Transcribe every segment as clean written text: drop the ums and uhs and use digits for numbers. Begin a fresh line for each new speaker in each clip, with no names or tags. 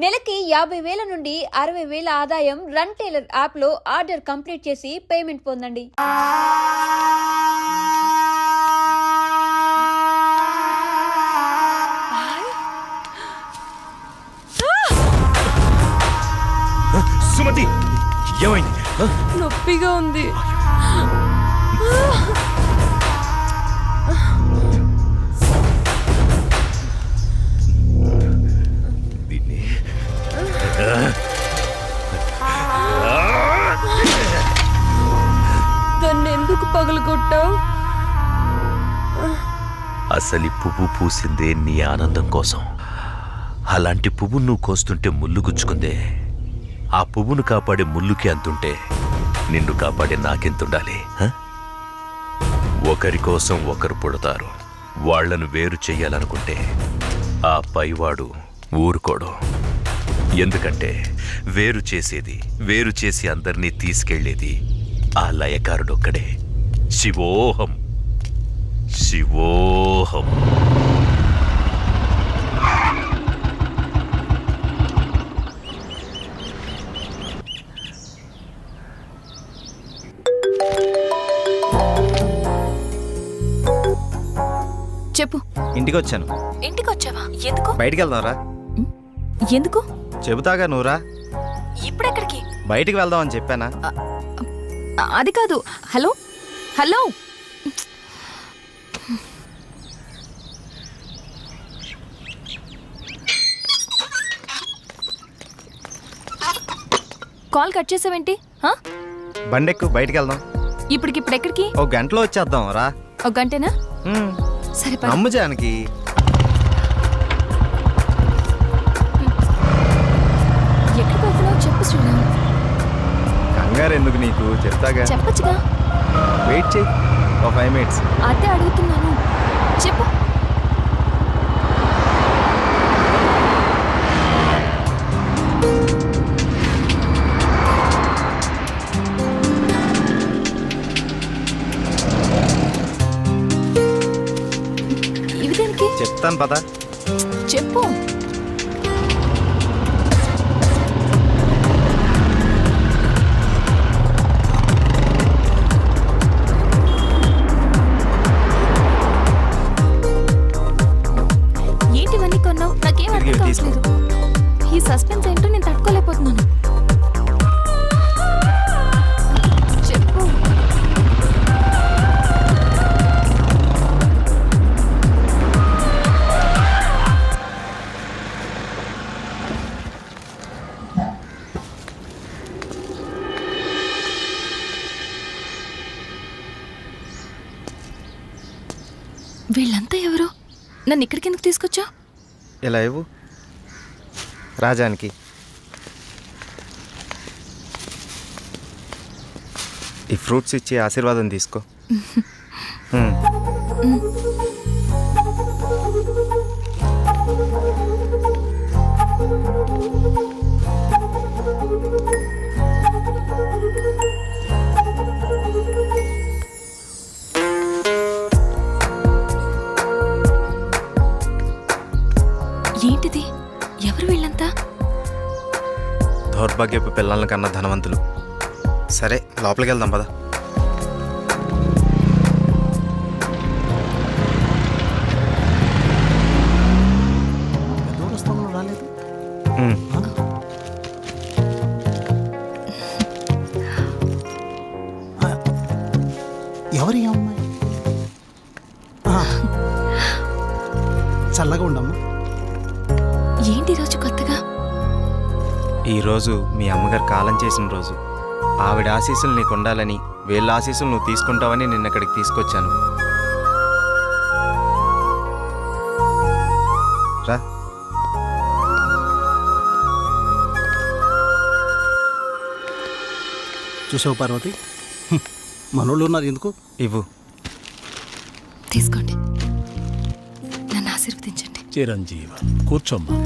నెలకి 50,000 నుండి 60,000 ఆదాయం రన్ టైలర్ యాప్లో ఆర్డర్ కంప్లీట్ చేసి పేమెంట్ పొందండి.
సుమతి, ఏమైంది?
నొప్పిగా ఉంది. దాన్ని ఎందుకు పగలగొట్టావు?
అసలు పువ్వు పూసిందే నీ ఆనందం కోసం. అలాంటి పువ్వు నువ్వు కోస్తుంటే ముళ్ళు గుచ్చుకుందే. ఆ పువ్వును కాపాడే ముళ్ళుకి అంతుంటే నిన్ను కాపాడే నాకెంతుండాలి? ఒకరి కోసం ఒకరు పుడతారు. వాళ్లను వేరు చెయ్యాలనుకుంటే ఆ పైవాడు ఊరుకోడు. ఎందుకంటే వేరు చేసి అందరినీ తీసుకెళ్లేది ఆ లయకారుడొక్కడే. శివోహం శివోహం.
చెప్పు.
ఇంటికి వచ్చాను.
ఇంటికి వచ్చావా? ఎందుకు?
బయటికి వెళ్దాంరా.
ఎందుకు?
చెబుతాగా, నువ్వురా.
ఇప్పుడెక్కడికి?
బయటికి వెళ్దామని చెప్పానా?
అది కాదు. హలో హలో, కాల్ కట్ చేసావేంటి?
బండెక్కు, బయటికి వెళ్దాం.
ఇప్పటికిప్పుడు ఎక్కడికి?
ఒక గంటలో వచ్చేద్దాం రా.
ఒక గంటేనా? సరే పద.
నమ్ము జానకి.
ఎక్కడికి వెళ్తున్నావు చెప్పు శ్రీరామ్.
కంగారు ఎందుకు నీకు, చెప్తాగా.
చెప్పచ్చుగా.
వెయిట్ చేయి, ఒక 5 minutes.
అదే అడుగుతున్నాను, చెప్పు. ఇవి దేనికి?
చెప్తాను పద.
చెప్పు. ఏంటివన్నీ కొన్నావు? నాకేం అర్థం కావట్లేదు. ఈ సస్పెన్స్ ఏంటో నేను తట్టుకోలేకపోతున్నాను. చెప్పు. వీళ్ళంతా ఎవరు? నన్ను ఇక్కడికి ఎందుకు తీసుకొచ్చా?
ఇలా ఇవ్వు రాజానికి. ఈ ఫ్రూట్స్ ఇచ్చి ఆశీర్వాదం తీసుకో.
ఏంటిది? ఎవరు వీళ్ళంతా?
దౌర్భాగ్యపు పిల్లల కన్నా ధనవంతులు. సరే లోపలికి వెళ్దాం పద.
రాలేదు. ఎవరి అమ్మాయి? చల్లగా ఉండమ్మా.
ఏంటి రోజు కొత్తగా?
ఈరోజు మీ అమ్మగారు కాలం చేసిన రోజు. ఆవిడ ఆశీస్సులు నీకు ఉండాలని, వీళ్ళ ఆశీస్సులు నువ్వు తీసుకుంటావని నిన్న ఇక్కడికి తీసుకొచ్చాను. రా.
చూసావు పార్వతి, మనోళ్ళు ఉన్నారు ఎందుకు?
ఇవ్వు.
తీసుకోండి, నన్ను ఆశీర్వదించండి.
చిరంజీవ, కూర్చోమ్మా.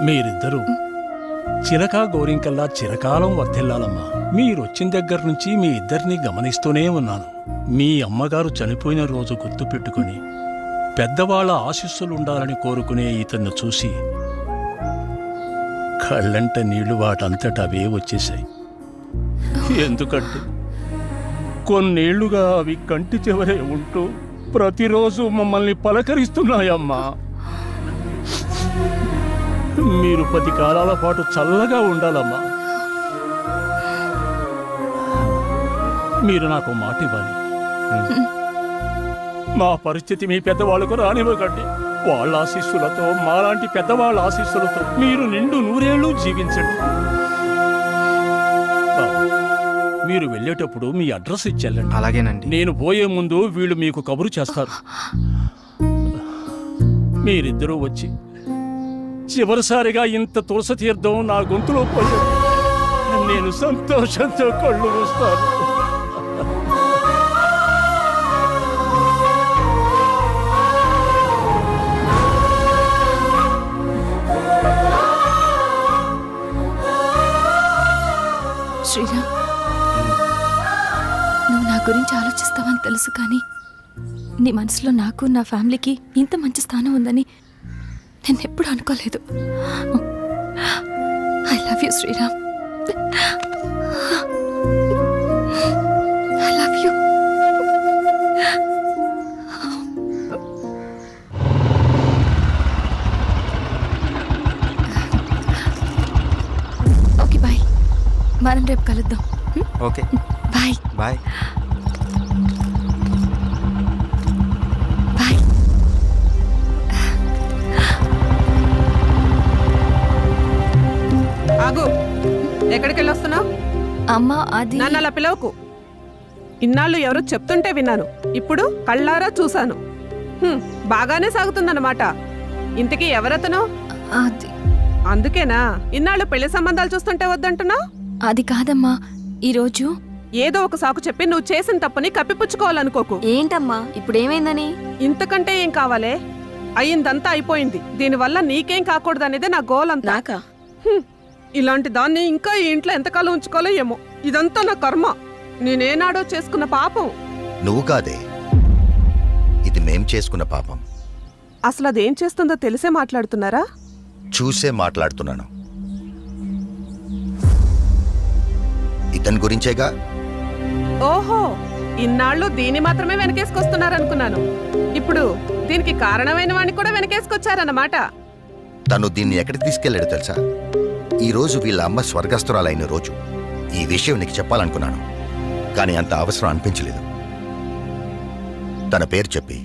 మీరిద్దరూ చిలకా గోరింకల్లా చిరకాలం వర్ధిల్లాలమ్మా. మీరొచ్చిన దగ్గర నుంచి మీ ఇద్దరిని గమనిస్తూనే ఉన్నాను. మీ అమ్మగారు చనిపోయిన రోజు గుర్తు పెట్టుకుని పెద్దవాళ్ల ఆశీస్సులుండాలని కోరుకునే ఇతన్ని చూసి కళ్ళంట నీళ్లు వాటంతట అవే వచ్చేశాయి. ఎందుకంటే కొన్నేళ్లుగా అవి కంటి చివరే ఉంటూ ప్రతిరోజు మమ్మల్ని పలకరిస్తున్నాయమ్మా. మీరు 10 కాలాల పాటు చల్లగా ఉండాలమ్మా. మీరు నాకు మాట ఇవ్వాలి. మా పరిస్థితి మీ పెద్దవాళ్ళకు రానివ్వకండి. వాళ్ళ ఆశీస్సులతో, మాలాంటి పెద్దవాళ్ళ ఆశీస్సులతో మీరు నిండు 100 ఏళ్ళు జీవించండి. బాబు, మీరు వెళ్ళేటప్పుడు మీ అడ్రస్ ఇచ్చెళ్ళండి.
అలాగేనండి.
నేను పోయే ముందు వీళ్ళు మీకు కబురు చేస్తారు. మీరిద్దరూ వచ్చి చివరిసారిగా ఇంత తులసి తీర్థం నా గొంతులో పోయారు. నేను సంతోషంతో కళ్ళు మూస్తాను.
శ్రీరామ్, నువ్వు నా గురించి ఆలోచిస్తావని తెలుసు, కానీ నీ మనసులో నాకు, నా ఫ్యామిలీకి ఇంత మంచి స్థానం ఉందని నేను ఎప్పుడు అనుకోలేదు. I love you Sriram. I love you. Okay, bye. మనం రేపు కలుద్దాం.
Okay,
bye.
బాయ్.
బాయ్.
ఆగు, ఎక్కడికి వెళ్ళొస్తున్నావు?
అమ్మా, అది
నన్ను అలా పిలవకు. ఇన్నాళ్ళు ఎవరో చెప్తుంటే విన్నాను, ఇప్పుడు కళ్ళారా చూశాను. బాగానే సాగుతుందన్నమాట. ఇంతకీ ఎవరతను?
అది
అందుకేనా ఇన్నాళ్ళు పెళ్లి సంబంధాలు చూస్తుంటే వద్దంటున్నావు?
అది కాదమ్మా, ఈరోజు
ఏదో ఒక సాకు చెప్పి నువ్వు చేసిన తప్పుని కప్పిపుచ్చుకోవాలనుకోకు.
ఏంటమ్మా ఇప్పుడు ఏమైందని?
ఇంతకంటే ఏం కావాలే? అయిందంతా అయిపోయింది. దీనివల్ల నీకేం కాకూడదనేదే నా గోల్ అంతా. ఇలాంటి దాన్ని ఇంకా ఈ ఇంట్లో ఎంతకాలం ఉంచుకోవాలో ఏమో. ఇదంతా నా కర్మ. నేనేనాడో చేసుకున్న పాపం.
నువ్వు కాదే, ఇది మేం చేసుకున్న పాపం.
అసలు అదేం చేస్తుందో తెలిసే మాట్లాడుతున్నారా?
చూసే మాట్లాడుతున్నాను. ఇతని గురించేగా.
ఓహో, ఇన్నాళ్ళు దీన్ని మాత్రమే వెనకేసుకొస్తున్నారనుకున్నాను. ఇప్పుడు దీనికి కారణమైన వాడిని కూడా వెనకేసుకొచ్చారన్నమాట.
తను దీన్ని ఎక్కడికి తీసుకెళ్లాడు తెలుసా? ఈ రోజు వీళ్ళ అమ్మ స్వర్గస్థురాలైన రోజు. ఈ విషయం నీకు చెప్పాలనుకున్నాను, కానీ అంత అవసరం అనిపించలేదు. తన పేరు చెప్పి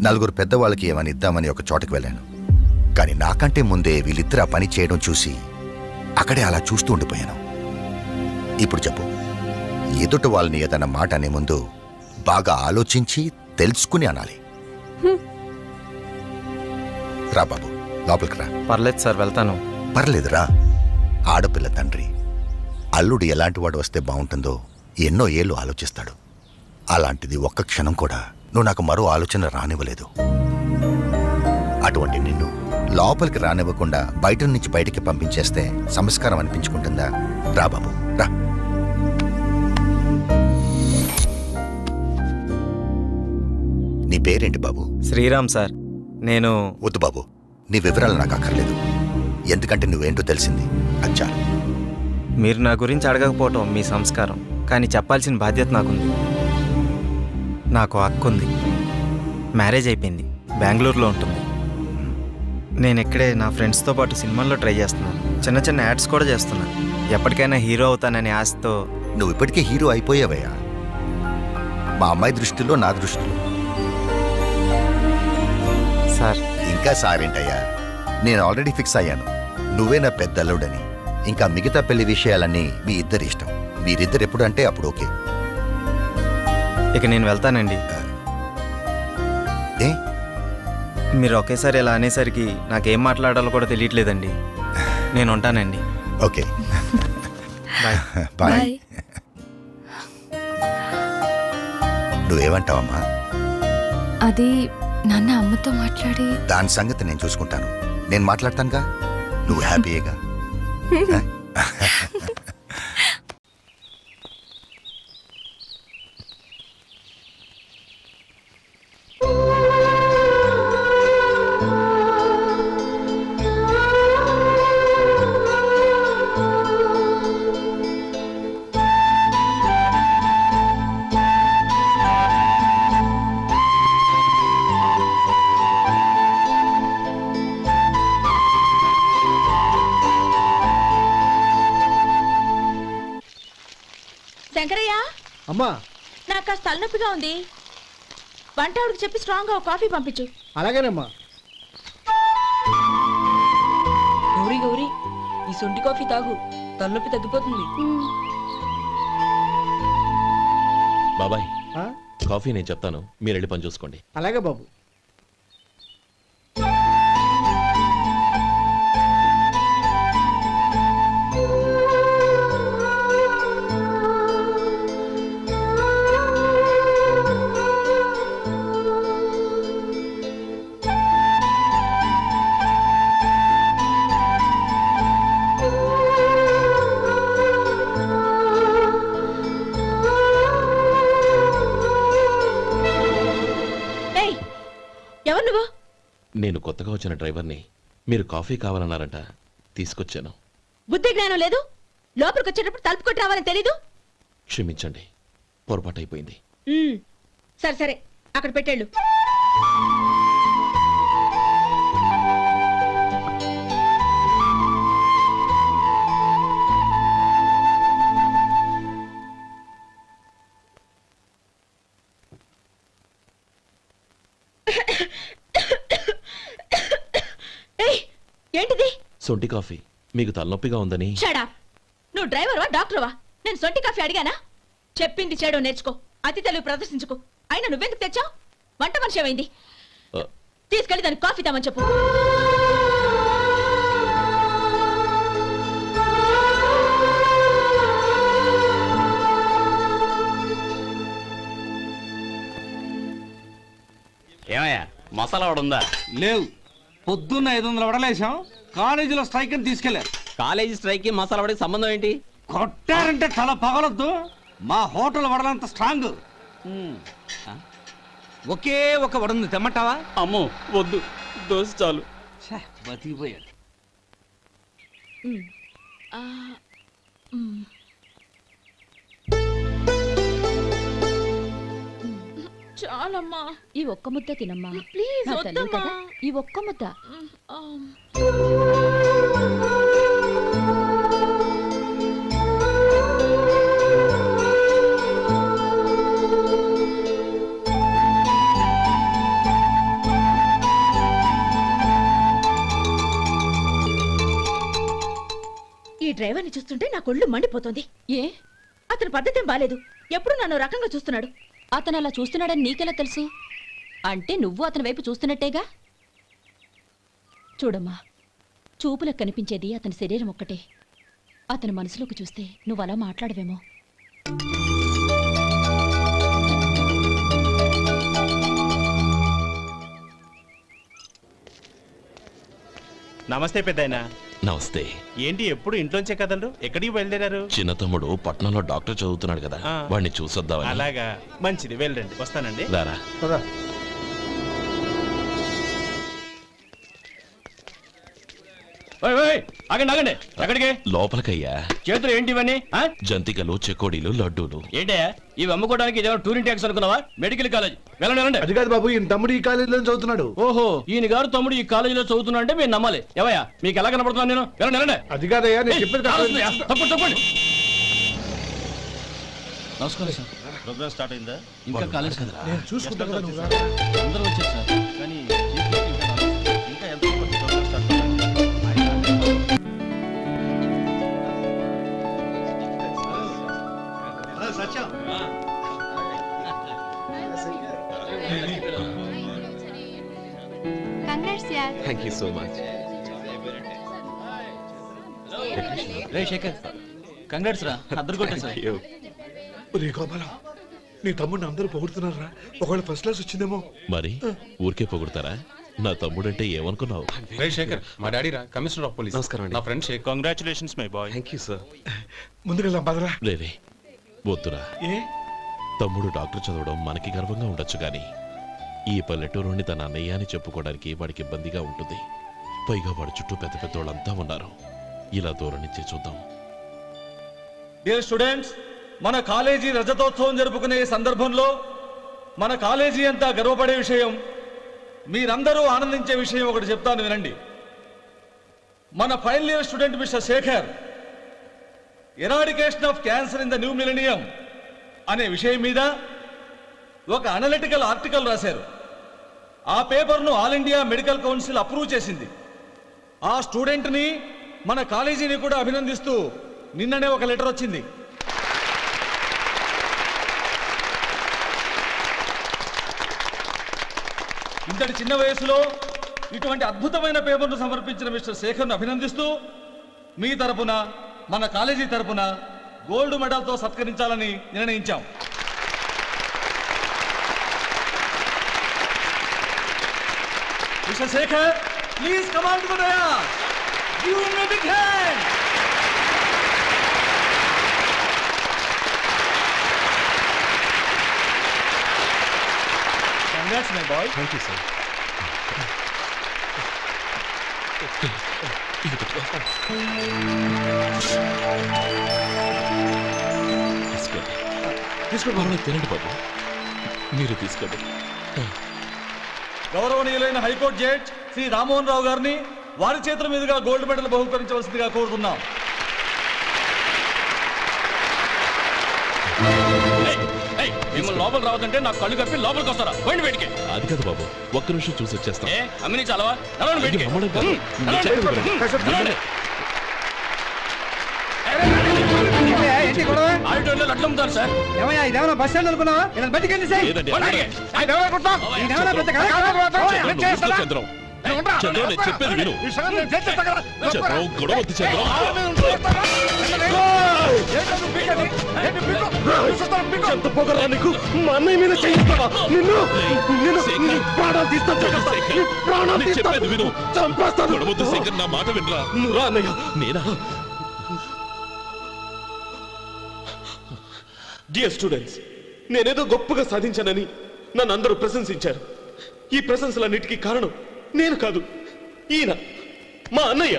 4 పెద్దవాళ్ళకి ఏమని ఇద్దామని ఒక చోటకి వెళ్ళాను. కానీ నాకంటే ముందే వీళ్ళిద్దరు ఆ పని చేయడం చూసి అక్కడే అలా చూస్తూ ఉండిపోయాను. ఇప్పుడు చెప్పు, ఎదుట వాళ్ళని ఏదన్నా మాట అనే ముందు బాగా ఆలోచించి తెలుసుకుని అనాలి. రా బాబు, లోపలికి రా.
పర్లేదు సార్, వెళ్తాను.
పర్లేదురా. ఆడపిల్ల తండ్రి, అల్లుడు ఎలాంటి వాడు వస్తే బాగుంటుందో ఎన్నో ఏళ్ళు ఆలోచిస్తాడు. అలాంటిది ఒక్క క్షణం కూడా నువ్వు నాకు మరో ఆలోచన రానివ్వలేదు. అటువంటి నిన్ను లోపలికి రానివ్వకుండా బయట నుంచి బయటికి పంపించేస్తే సంస్కారం అనిపించుకుంటుందా? రా బాబు, రా. నీ పేరేంటి బాబు?
శ్రీరామ్ సార్. నేను
వద్దు బాబు, నీ వివరాలు నాకు అక్కర్లేదు. ఎందుకంటే నువ్వేంటో తెలిసింది, అచ్చా.
మీరు నా గురించి అడగకపోవటం మీ సంస్కారం, కానీ చెప్పాల్సిన బాధ్యత నాకుంది. నాకు హక్కుంది. మ్యారేజ్ అయిపోయింది, బెంగళూరులో ఉంటుంది. నేను ఇక్కడే నా ఫ్రెండ్స్తో పాటు సినిమాల్లో ట్రై చేస్తున్నాను. చిన్న చిన్న యాడ్స్ కూడా చేస్తున్నాను. ఎప్పటికైనా హీరో అవుతాననే ఆశతో.
నువ్వు ఇప్పటికే హీరో అయిపోయావయ్యా. మా అమ్మాయి దృష్టిలో, నా దృష్టిలో.
సార్,
ఇంకా సారేంటయ్యా, నేను ఆల్రెడీ ఫిక్స్ అయ్యాను. నువ్వే నా పెద్ద అల్లుడని. ఇంకా మిగతా పెళ్లి విషయాలన్నీ మీ ఇద్దరి ఇష్టం. మీరిద్దరు ఎప్పుడు అంటే అప్పుడు ఓకే.
ఇక నేను వెళ్తానండి.
ఏ,
మీరు ఒకేసారి ఇలా అనేసరికి నాకేం మాట్లాడాలో కూడా తెలియట్లేదండి. నేను ఉంటానండి.
Okay,
bye.
బాయ్. నువ్వేమంటావమ్మా?
అది నాన్న అమ్మతో మాట్లాడి
దాని సంగతి నేను చూసుకుంటాను. నేను మాట్లాడతానుగా, నువ్వు హ్యాపీయేగా.
శంకరయ్య,
అమ్మా
నాకు కాస్త తలనొప్పిగా ఉంది. వంట ఆవిడకి చెప్పి స్ట్రాంగ్ గా ఒక కాఫీ పంపించు.
అలాగేనమ్మా.
గౌరీ గౌరీ, ఈ సొంటి కాఫీ తాగు, తలనొప్పి తగ్గిపోతుంది.
బాబాయ్,
ఆ?
కాఫీ నేను చెప్తాను, మీరు వెళ్ళి పని చూసుకోండి.
అలాగే బాబు.
ఏయ్, ఎవరు నువ్వు?
నేను కొత్తగా వచ్చిన డ్రైవర్ని. మీరు కాఫీ కావాలన్నారంట, తీసుకొచ్చాను.
బుద్ధి జ్ఞానం లేదు. లోపలికి వచ్చేటప్పుడు తలుపు కొట్టి రావాలని తెలీదు.
క్షమించండి, పొరపాటు అయిపోయింది.
సరే సరే, అక్కడ పెట్టేళ్ళు. ఏయ్, ఏంటిది?
సొంటి కాఫీ. మీకు తలనొప్పిగా ఉందని.
షడా, నువ్వు డ్రైవర్వా డాక్టర్వా? నేను సొంటి కాఫీ అడిగానా? చెప్పింది చేయడం నేర్చుకో, అతి తెలివి ప్రదర్శించుకో. అయినా నువ్వెందుకు తెచ్చావు? వంట మనిషి ఏమైంది?
ఆ,
తీసుకెళ్ళి దానికి కాఫీ తామని చెప్పు.
ఏమయ్యా, మసాలా వాడు ఉందా?
లేవు. పొద్దున్న 500 వడలేసాం. కాలేజీలో స్ట్రైక్ అని తీసుకెళ్లారు.
కాలేజీ స్ట్రైక్ కి మసాలా వాడికి సంబంధం ఏంటి?
కొట్టారంటే తల పగలొద్దు. మా హోటల్ వడలంత స్ట్రాంగ్. ఒకే ఒక వడుంది, తెమ్మంటావా?
అమ్మో వద్దు, దోశ చాలు.
బతికిపోయాడు.
చాలమ్మా,
ఈ ఒక్క ముద్ద తినమ్మా
ప్లీజ్
నా తల్లి
వద్దమ్మా.
కదా, ఈ ఒక్క ముద్ద.
ఈ డ్రైవర్ని చూస్తుంటే నా కొళ్ళు మండిపోతుంది.
ఏ,
అతని పద్ధతి ఏం బాలేదు. ఎప్పుడు నన్ను రకంగా చూస్తున్నాడు.
అతను అలా చూస్తున్నాడని నీకెలా తెలుసు? అంటే నువ్వు అతని వైపు చూస్తున్నట్టేగా. చూడమ్మా, చూపులకు కనిపించేది అతని శరీరం ఒక్కటే. అతని మనసులోకి చూస్తే నువ్వు అలా మాట్లాడవేమో.
నమస్తే పెద్దాయనా.
నమస్తే.
ఏంటి ఎప్పుడు ఇంట్లోంచే కదలరు? ఎక్కడికి బయలుదేరారు?
చిన్న తమ్ముడు పట్నంలో డాక్టర్ చదువుతున్నాడు కదా,
ఆ.
వాడిని చూసొద్దామని.
అలాగా, మంచిది, వెళ్ళండి. వస్తానండి.
రారా.
కదా.
ఆగండి ఆగండి, ఎక్కడికి?
లోపలికయ్యా.
చేతులు ఏంటి ఇవన్నీ?
జంతికలు, చెకోడీలు, లడ్డూలు.
ఏంటయ్యా, ఇవి అమ్ముకోవడానికి ఇదేమో టూరింగ్ ట్యాక్స్ అనుకున్నావా? మెడికల్ కాలేజ్, వెళ్ళండి వెళ్ళండి.
అది కాదు బాబు, ఈయన తమ్ముడు ఈ కాలేజీలో చదువుతున్నాడు.
ఓహో, ఈయన గారు తమ్ముడు ఈ కాలేజీలో చదువుతున్నా అంటే మీరు నమ్మాలి. ఎవయ్యా, మీకు ఎలా కనపడుతున్నాను నేను? వెళ్ళండి వెళ్ళండి.
అది కాదయ్యా, నేను చెప్పేది
కాలుస్తుందయ్యా, తప్పండి తప్పండి.
నమస్కారం సార్. ప్రోగ్రామ్ స్టార్ట్ అయిందా?
ఇంకా కాలేజ్ కదా,
చూసుకుంటాను కదా నువ్వు రా.
అందరూ వచ్చారు సార్.
కానీ ఇంకా ఎంత ప్రోగ్రామ్ స్టార్ట్ అవ్వాలి?
Thank you so much.
రే శేఖర్, కంగ్రాట్స్ రా, అద్దరు కొట్టేసా.
ఒరే గోపాల, నీ తమ్ముడిని అందరూ పొగుడుతున్నారా? ఒకవేళ ఫస్ట్ క్లాస్ వచ్చిందేమో.
మరి ఊరికే పొగుడతారా? నా తమ్ముడంటే ఏమనుకున్నావు?
శేఖర్, మా డాడీ రా, కమిషనర్ ఆఫ్ పోలీస్.
నమస్కారం అండి.
నా friend Shekhar.
Congratulations my boy.
Thank you sir.
ముందుకెళ్దాం పదరా.
రేరే వద్దురా.
ఏ
తమ్ముడు డాక్టర్ చదవడం మనకి గర్వంగా ఉండొచ్చు కానీ ఈ పల్లెటూరుని తన అన్నయ్య అని చెప్పుకోవడానికి వాడికి ఇబ్బందిగా ఉంటుంది. పైగా వాడి చుట్టూ పెద్ద పెద్ద వాళ్ళంతా ఉన్నారు. ఇలా దూరం నుంచి చూద్దాం.
డియర్ స్టూడెంట్స్, మన కాలేజీ రజతోత్సవం జరుపుకునే ఈ సందర్భంలో మన కాలేజీ అంతా గర్వపడే విషయం, మీరందరూ ఆనందించే విషయం ఒకటి చెప్తాను వినండి. మన final year student mister Shekhar, eradication of cancer in the new millennium అనే విషయం మీద ఒక అనలిటికల్ ఆర్టికల్ రాశారు. ఆ పేపర్ను all India medical council approve చేసింది. ఆ స్టూడెంట్ని మన కాలేజీని కూడా అభినందిస్తూ నిన్ననే ఒక లెటర్ వచ్చింది. ఇంతటి చిన్న వయసులో ఇటువంటి అద్భుతమైన పేపర్ను సమర్పించిన మిస్టర్ శేఖర్ను అభినందిస్తూ మీ తరపున మన కాలేజీ తరపున గోల్డ్ మెడల్తో సత్కరించాలని నిర్ణయించాం. Mister Shekhar, please come on to the dais. Give him a big hand. Congrats my boy.
Thank you sir. తీసుకోండి, తినండి బాబు. మీరు తీసుకోండి.
గౌరవనీయులైన హైకోర్టు జడ్జ్ శ్రీ రామ్మోహన్ రావు గారిని వారి చేతుల మీదుగా గోల్డ్ మెడల్ బహుకరించవలసిందిగా కోరుతున్నాం.
మిమ్మల్ని లోపల రావద్దంటే నాకు కళ్ళు కప్పి లోపలికి వస్తారా? పోయింది బయటికి.
అది కాదు బాబు, ఒక్క నిమిషం చూసి వచ్చేస్తాం.
అమ్మిని చాలవా? నడవండి బయటికి.
అమ్మడం కాదు. నేను చెప్పేది వినండి.
ఆడిటోరియంలో లడ్లు అమ్ముతారు సార్.
ఇదేమన్నా బస్ స్టాండ్ అనుకున్నావా?
లేదండి, చంద్రం, చంద్రం, నేను చెప్పేది విను. చంద్రం, గొడవ వద్దు చంద్రం. ఎంత పొగరా నీకు? మా అన్నయ్య మీద చేయిస్తావా? చెప్పేది విను. గొడవ వద్దు శేఖర్, నా మాట వినరా. నువ్వు అన్నయ్య. నేనా?
డియర్ స్టూడెంట్స్, నేనేదో గొప్పగా సాధించానని నన్ను అందరూ ప్రశంసించారు. ఈ ప్రశంసలన్నిటికీ కారణం నేను కాదు, ఈయన మా అన్నయ్య.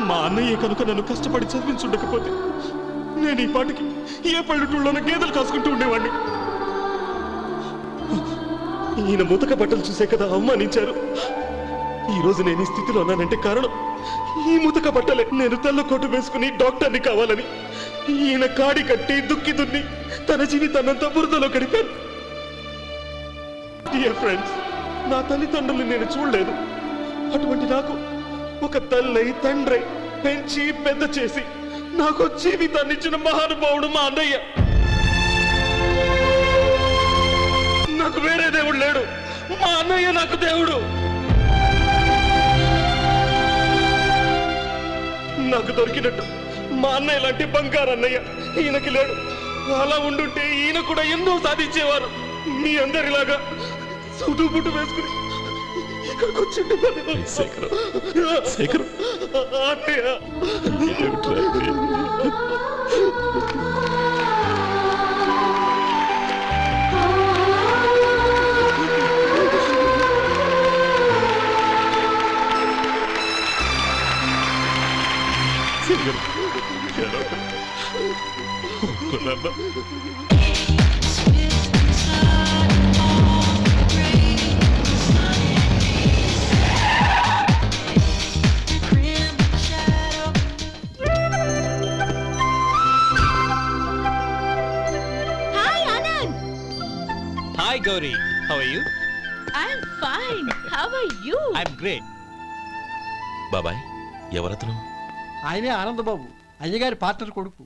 మా అన్నయ్య కనుక నన్ను కష్టపడి చదివించుండకపోతే నేను ఈ పాటికి ఏ పల్లెటూళ్ళలోనో గేదెలు కాసుకుంటూ ఉండేవాడిని. ఈయన ముతక బట్టలు చూసే కదా అవమానించారు. ఈ రోజు నేను ఈ స్థితిలో ఉన్నానంటే కారణం ఈ ముతక బట్టలే. నేను తెల్ల కోటు వేసుకుని డాక్టర్ని కావాలని ఈయన కాడి కట్టి దుక్కి దున్ని తన జీవితాన్నంతా బురదలో గడిపాను. డియర్ ఫ్రెండ్స్, నా తల్లిదండ్రులు నేను చూడలేదు. అటువంటి నాకు ఒక తల్లై తండ్రి పెంచి పెద్ద చేసి నాకు జీవితాన్ని ఇచ్చిన మహానుభావుడు మా అన్నయ్య. నాకు వేరే దేవుడు లేడు, మా అన్నయ్య నాకు దేవుడు. నాకు దొరికినట్టు మా అన్నయ్య లాంటి బంగారు అన్నయ్య ఈయనకి లేడు. అలా ఉండుంటే ఈయన కూడా ఎన్నో సాధించేవారు. మీ అందరిలాగా సూటు బుట్టు వేసుకుని ఇక్కడికి వచ్చిండు.
శేఖర్, శేఖర్,
అన్నయ్య.
Hi Anand.
Hi Gauri, how are you?
I'm fine. How are you?
I'm great.
బాబాయ్, ఎవరతను?
ఆయనే ఆనందబాబు, అయ్యగారి పార్ట్నర్ కొడుకు.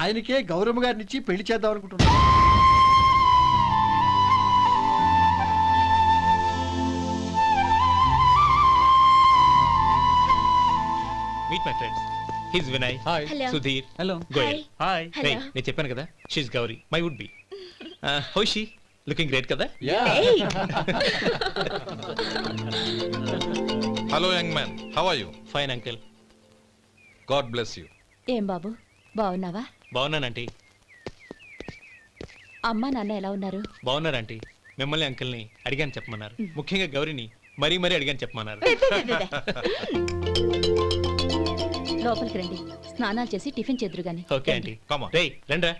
ఆయనకే గౌరమ్మ గారిని ఇచ్చి పెళ్లి చేద్దాం అనుకుంటున్నాను.
Meet my friends. His Vinay,
Hello.
Sudheer,
hello.
Goyal.
Hi.
రే,
Hello.
నేను చెప్పాను కదా, she's Gauri, my would be. How she? Looking great కదా?
Hey.
Hello young man, how are you?
Fine uncle.
God bless you.
ఏం బాబు, బాగున్నావా?
బాగున్నానంటీ.
అమ్మా నాన్న ఎలా ఉన్నారు?
బాగున్నారంటీ. మిమ్మల్ని అంకిల్ని అడిగాను చెప్పమన్నారు. ముఖ్యంగా గౌరీని మరీ మరీ అడిగాను చెప్పమన్నారు.
లోపలికి రండి, స్నానాలు చేసి టిఫిన్ చేద్దరు గాని.
Okay aunty.
Come on.
రే రండ్రా.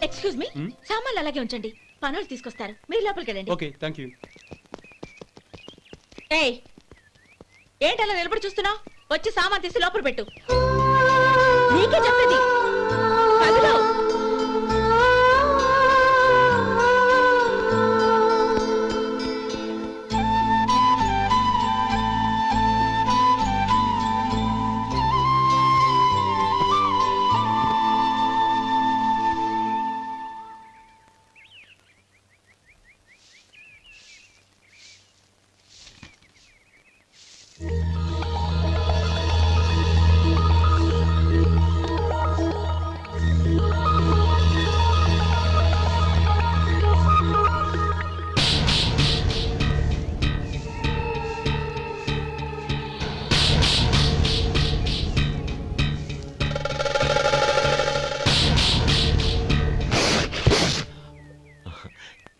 ఎక్స్క్యూజ్ మీ, సామాన్లు అలాగే ఉంచండి, పనులు తీసుకొస్తారు. మీరు లోపలికి వెళ్ళండి.
Okay, thank you.
ఏయ్ ఏంటలా నిలబడి చూస్తున్నావు? వచ్చి సామాన్ తీసి లోపల పెట్టు. నీకే చెప్పేది. కదులు.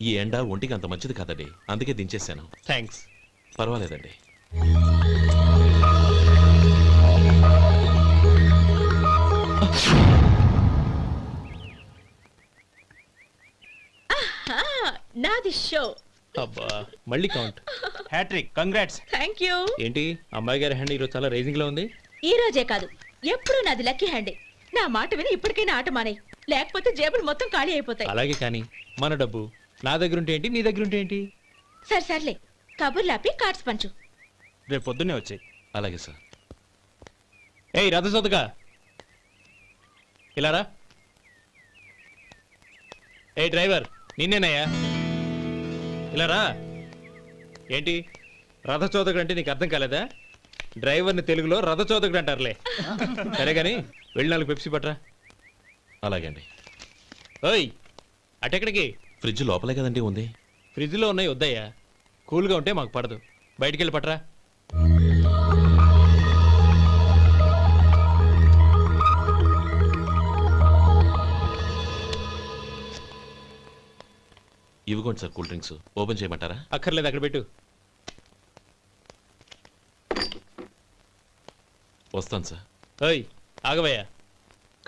ఈ ఎండ ఒంటికి అంత మంచిది కాదండి, అందుకే దించేశాను.
థ్యాంక్స్.
పర్వాలేదండి.
నాది షో.
అబ్బా మళ్ళీ count. Hat trick, congrats.
Thank you.
ఏంటి అమ్మాయి గారి హ్యాండ్ ఈరోజు చాలా రైజింగ్ లో ఉంది?
ఈ రోజే కాదు, ఎప్పుడు నాది లక్కీ హ్యాండే. నా మాట విని ఇప్పటికైనా ఆట మానే, లేకపోతే జేబులు మొత్తం ఖాళీ అయిపోతాయి.
అలాగే కానీ మన డబ్బు నా దగ్గర ఉంటే ఏంటి, నీ దగ్గర ఉంటే ఏంటి?
సరే సర్లే, కబుర్లు ఆపి కార్డ్స్ పంచు.
రేపు పొద్దున్నే వచ్చాయి.
అలాగే సార్.
ఏయ్ రథసోదగా ఇలారా. ఏ డ్రైవర్ నిన్నేనయ్యా, ఇలారా. ఏంటి రథచోదకుడు అంటే నీకు అర్థం కాలేదా? డ్రైవర్ని తెలుగులో రథచోదకుడు అంటారులే. సరే కానీ వెళ్ళి 4 పెప్సీ పట్రా.
అలాగే అండి.
ఓయ్ అటెక్కడికి?
ఫ్రిడ్జ్ లోపలే కదండి ఉంది.
ఫ్రిడ్జ్లో ఉన్నాయి వద్దయ్యా, కూల్గా ఉంటే మాకు పడదు. బయటికి వెళ్ళి పట్రా.
ఇవ్వకోండి సార్ కూల్ డ్రింక్స్. ఓపెన్ చేయమంటారా?
అక్కర్లేదు, అక్కడ పెట్టు.
వస్తాను సార్.
ఓయ్ ఆగవయ్యా,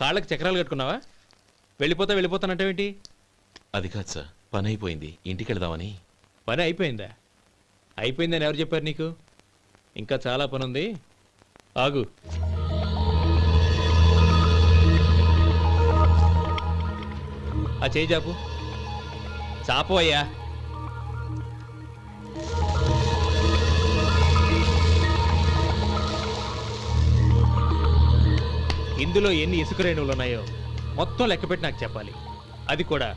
కాళ్ళకి చక్రాలు కట్టుకున్నావా? వెళ్ళిపోతానంటావేంటి?
అది కాదు సార్, పని అయిపోయింది, ఇంటికి వెళదామని.
పని అయిపోయిందా? అయిపోయిందని ఎవరు చెప్పారు నీకు? ఇంకా చాలా పని ఉంది, ఆగు. ఆ చేయి చాపు. చాపు అయ్యా. ఇందులో ఎన్ని ఇసుక రేణువులు ఉన్నాయో మొత్తం లెక్కపెట్టి నాకు చెప్పాలి. అది కూడా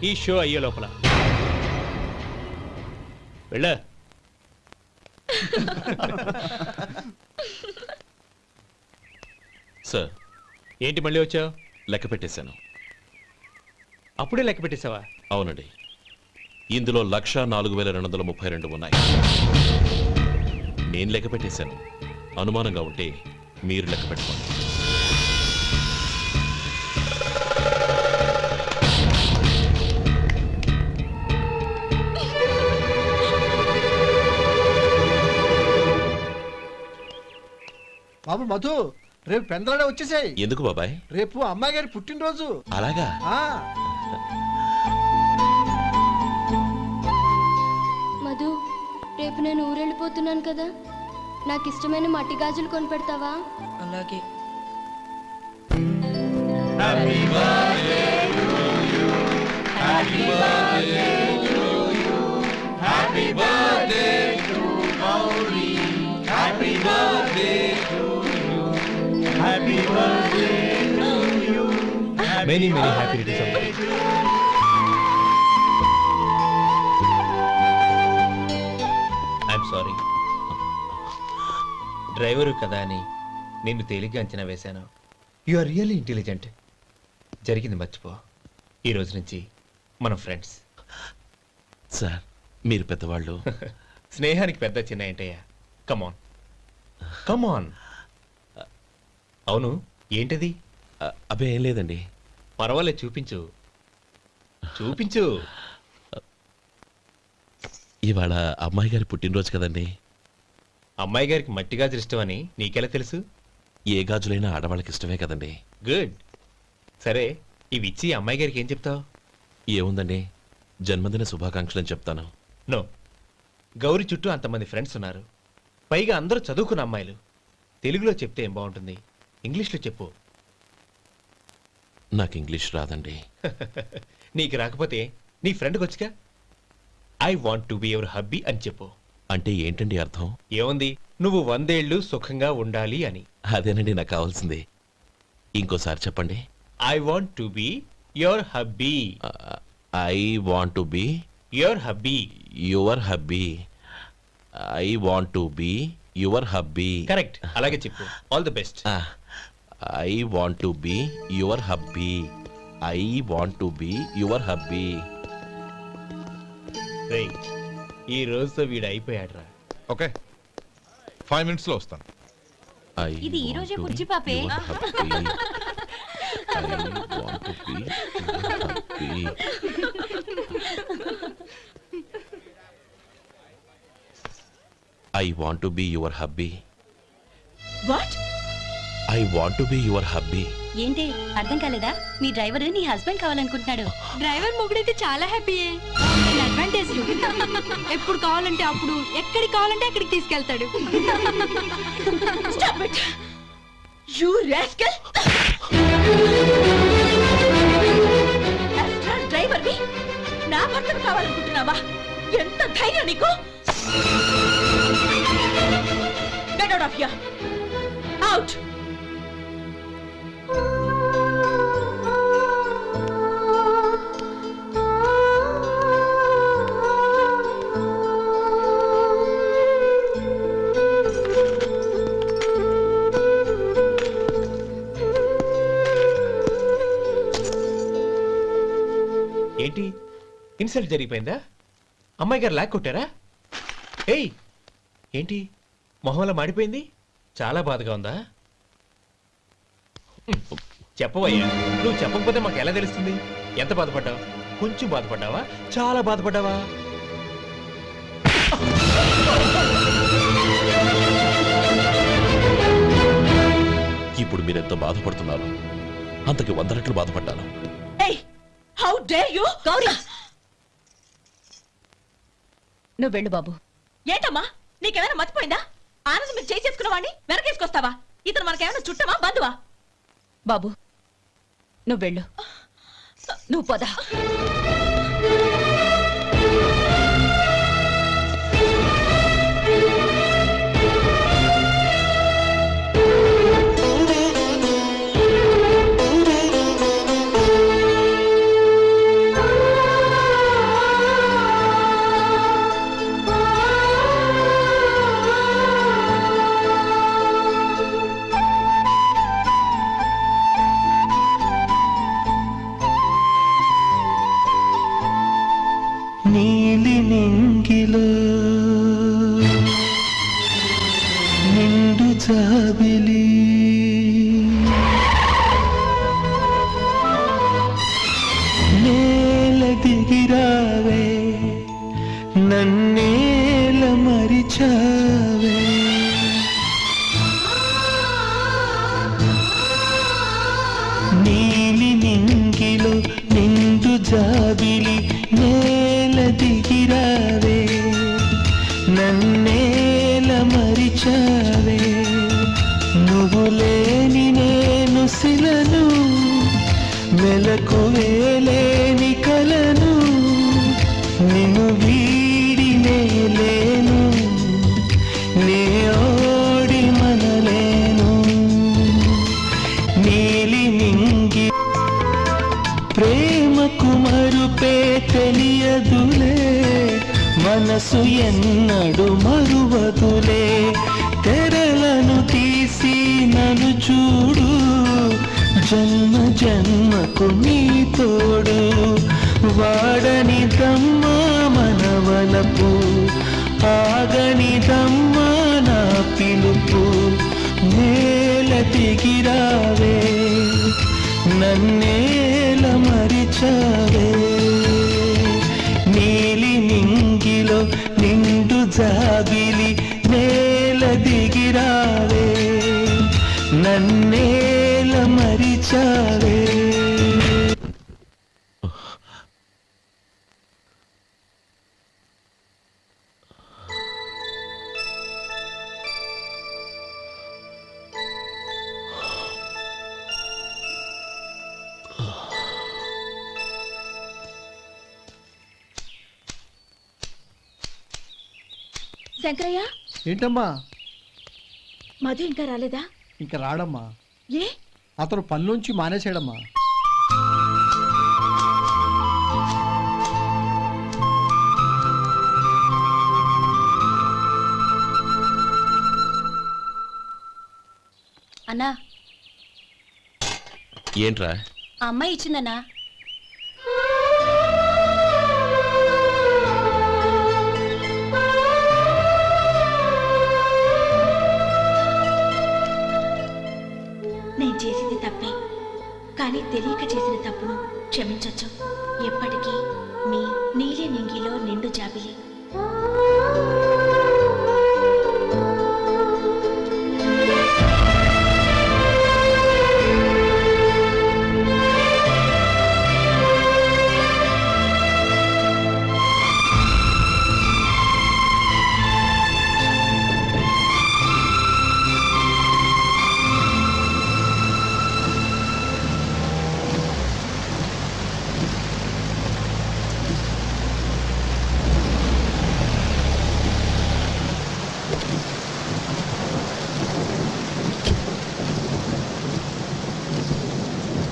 ఈ షో అయ్యే లోపల. వెళ్ళ.
సార్
ఏంటి మళ్ళీ వచ్చావు?
లెక్క పెట్టేశాను.
అప్పుడే లెక్క పెట్టేశావా?
అవునండి. ఇందులో 1,04,232 ఉన్నాయి. నేను లెక్క పెట్టేశాను. అనుమానంగా ఉంటే మీరు లెక్క పెట్టుకోండి.
బాబు మధు, రేపు పెందలాడే వచ్చేసాయి.
ఎందుకు బాబాయ్?
రేపు అమ్మాయి గారి పుట్టినరోజు.
అలాగా?
మధు, రేపు నేను ఊరెళ్ళిపోతున్నాను కదా, నాకు ఇష్టమైన మట్టి గాజులు కొనిపెడతావా?
అలాగే.
Many happy returns of the day. I'm sorry. Driver కదా అని నిన్ను తేలిగ్గా అంచనా వేశాను. You are really intelligent. జరిగింది మర్చిపో. ఈ రోజు నుంచి మనం ఫ్రెండ్స్.
సార్ మీరు పెద్దవాళ్ళు.
స్నేహానికి పెద్ద చిన్న ఏంటయ్యా? కమాన్ కమాన్. అవును, ఏంటది?
అబ్బే ఏం లేదండి.
పర్వాలేదు, చూపించు చూపించు.
ఇవాళ అమ్మాయి గారి పుట్టినరోజు కదండి.
అమ్మాయి గారికి మట్టి గాజులు ఇష్టమని నీకెలా తెలుసు?
ఏ గాజులైనా ఆడవాళ్ళకి ఇష్టమే కదండి.
గుడ్. సరే, ఇవి ఇచ్చి అమ్మాయి గారికి ఏం చెప్తావు?
ఏముందండి, జన్మదిన శుభాకాంక్షలని చెప్తాను.
నో, గౌరీ చుట్టూ అంతమంది ఫ్రెండ్స్ ఉన్నారు, పైగా అందరూ చదువుకున్న అమ్మాయిలు. తెలుగులో చెప్తే ఏం బాగుంటుంది, ఇంగ్లీష్లో చెప్పు.
నాకు ఇంగ్లీష్ రాదండి.
నీకు రాకపోతే నీ ఫ్రెండ్కి వచ్చిగా I want to be your hubby అని చెప్పు.
అంటే ఏంటండి అర్థం?
ఏముంది, నువ్వు 100 ఏళ్ళు సుఖంగా ఉండాలి అని.
అదేనండి నాకు కావాల్సింది. ఇంకోసారి చెప్పండి.
I want to be your hubby.
I want to be
your hubby.
Your hubby. I want to be your hubby.
Correct, అలాగే చెప్పు. All the best.
I want to be your hubby. I want to be your hubby.
ఈ రోజుతో వీడు అయిపోయాడ్రా.
Okay, 5 minutesలో వస్తాను.
ఇది ఈ రోజే పుచ్చి పాపే.
I want to be your hubby.
What?
I want to be your hubby.
ఏంటి అర్థం కాలేదా? మీ డ్రైవర్ నీ హస్బెండ్ కావాలనుకుంటున్నాడు. డ్రైవర్ మొగుడైతే చాలా హ్యాపీయే. అడ్వాంటేజ్ ఎప్పుడు కావాలంటే అప్పుడు, ఎక్కడికి కావాలంటే అక్కడికి తీసుకెళ్తాడు. Stop it you rascal. Driver ని నా భర్తను కావాలనుకుంటున్నావా? ఎంత ధైర్యం నీకు? Get out of here. Out.
ఏంటి, ఇన్సల్ట్ జరిగిపోయిందా? అమ్మాయి గారు లాక్ కొట్టారా? ఏయ్, ఏంటి మొహంలో మాడిపోయింది? చాలా బాధగా ఉందా? చెప్పవయ్యా, నువ్వు చెప్పకపోతే మాకు ఎలా తెలుస్తుంది? ఎంత బాధపడ్డావు? కొంచెం బాధపడ్డావా? చాలా బాధపడ్డావా?
ఇప్పుడు మీరెంత బాధపడుతున్నారు, అంతకి 100 రెట్లు బాధపడ్డాను.
How dare you! గౌరీ, నువ్వు వెళ్ళు బాబు. ఏంటమ్మా, నీకేమైనా మర్చిపోయిందా? ఆనందం మీరు చేసుకున్న వాడిని వెనకేసుకొస్తావా? ఇతను మనకేమైనా చుట్టమా, బంధువా? బాబు నువ్వు వెళ్ళు, నువ్వు పద.
నీలి నింగిలో నిండు జాబిలి నేల దిగిరావే, నన్నేల మరిచావే. నీలి నింగిలో నిండు జాబిలి నేల దిగిరావే, నన్నేల మరిచావే. నువ్వు లేని నేను శిలను, మెలకువే లేని కలను. నిన్ను వీడి లేను, నే ఓడి మనలేను. నీలి నింగి ప్రేమకు మరుపే తెలియదులే, మనసు ఎన్నడు మరువదులే. తెరలను తీసి నన్ను చూడు, జన్మ జన్మకు నీ తోడు. వాడని దమ్మా మనవలపు, ఆగని దమ్మా నా పిలుపు. నేల దిగిరావే, నన్నేల మరిచావే. నీలి నింగిలో నిండు జాబిలి నేల దిగిరావే, నన్నేల మరిచావే.
శంకరయ్య,
ఏంటమ్మా
మధు ఇంకా రాలేదా?
ఇంకా రాడమ్మా.
ఏ?
అతను పనిలోంచి మానేసాడమ్మా.
అన్నా,
ఏంట్రా?
ఆ అమ్మాయి ఇచ్చిందన్నా. నేను చేసింది తప్పే, కానీ తెలియక చేసిన తప్పును క్షమించొచ్చు. ఎప్పటికీ మీ నీలి నింగిలో నిండు జాబిలి.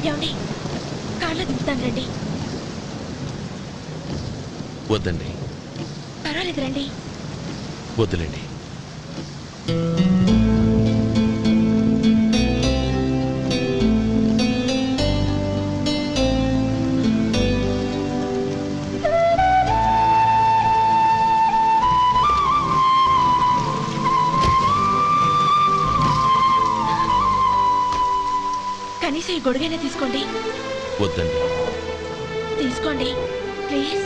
ఏమండి, కాళ్ళ దింపుతాను రండి.
వద్దండి,
పర్వాలేదు రండి.
వద్దులేండి.
కనీసం ఈ గొడుగైనా తీసుకోండి.
వద్దండి.
తీసుకోండి ప్లీజ్.